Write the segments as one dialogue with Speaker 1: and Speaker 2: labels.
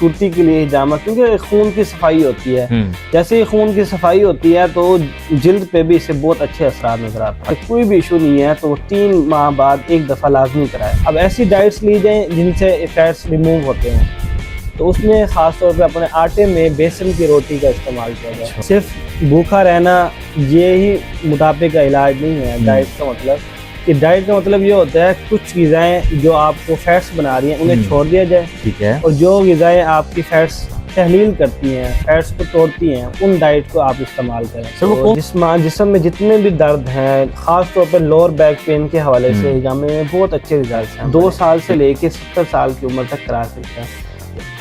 Speaker 1: खूबसूरती के लिए हिजामा, क्योंकि खून की सफाई होती है। जैसे ही खून की सफाई होती है तो जिल्द पे भी इससे बहुत अच्छे असरात नजर आते हैं। कोई भी इशू नहीं है तो 3 माह बाद एक दफ़ा लाजमी कराए। अब ऐसी डाइट्स ली जाए जिनसे फैट्स रिमूव होते हैं, तो उसमें ख़ास तौर पे अपने आटे में बेसन की रोटी का इस्तेमाल किया जाए। सिर्फ भूखा रहना ये ही मोटापे का इलाज नहीं है। डाइट का मतलब कि डाइट का मतलब ये होता है कुछ ग़िज़ाएँ जो आपको फैट्स बना रही हैं उन्हें छोड़ दिया जाए,
Speaker 2: ठीक है,
Speaker 1: और जो ग़िज़ाएँ आपकी फैट्स तहलील करती हैं, फैट्स को तोड़ती हैं, उन डाइट को आप इस्तेमाल करें। तो जिस्म में जितने भी दर्द हैं, ख़ास तौर पर लोअर बैक पेन के हवाले से हिजामे में बहुत अच्छे रिजल्ट हैं। 2 साल से लेके 70 साल की उम्र तक करा सकते हैं,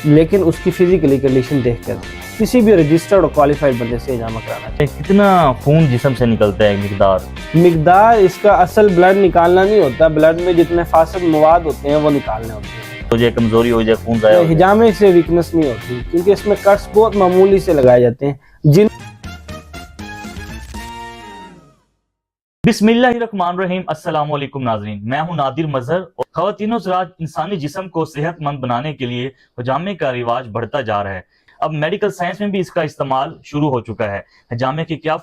Speaker 1: लेकिन उसकी फिजिकली कंडीशन देखकर किसी भी रजिस्टर्ड और क्वालिफाइड बंदे से हिजामा कराना चाहिए।
Speaker 2: कितना खून जिस्म से निकलता है,
Speaker 1: मिकदार इसका असल ब्लड निकालना नहीं होता, ब्लड में जितने फासिद मवाद होते हैं वो निकालने होते हैं।
Speaker 2: तो ये कमजोरी हो जाए, खून ज़ाया हो जाए।
Speaker 1: हिजामे से वीकनेस नहीं होती, क्योंकि इसमें कट्स बहुत मामूली से लगाए जाते हैं। जिन
Speaker 2: बिस्मिल्लाहिर्रहमानिर्रहीम, अस्सलाम वालेकुम नाज़रीन, मैं हूं नादिर मजहर। और ख़वातीनो हज़रात, इंसानी जिस्म को सेहतमंद बनाने के लिए हिजामे का रिवाज बढ़ता जा रहा है। अब मेडिकल साइंस में भी इसका इस्तेमाल शुरू हो चुका है। हिजामे के क्या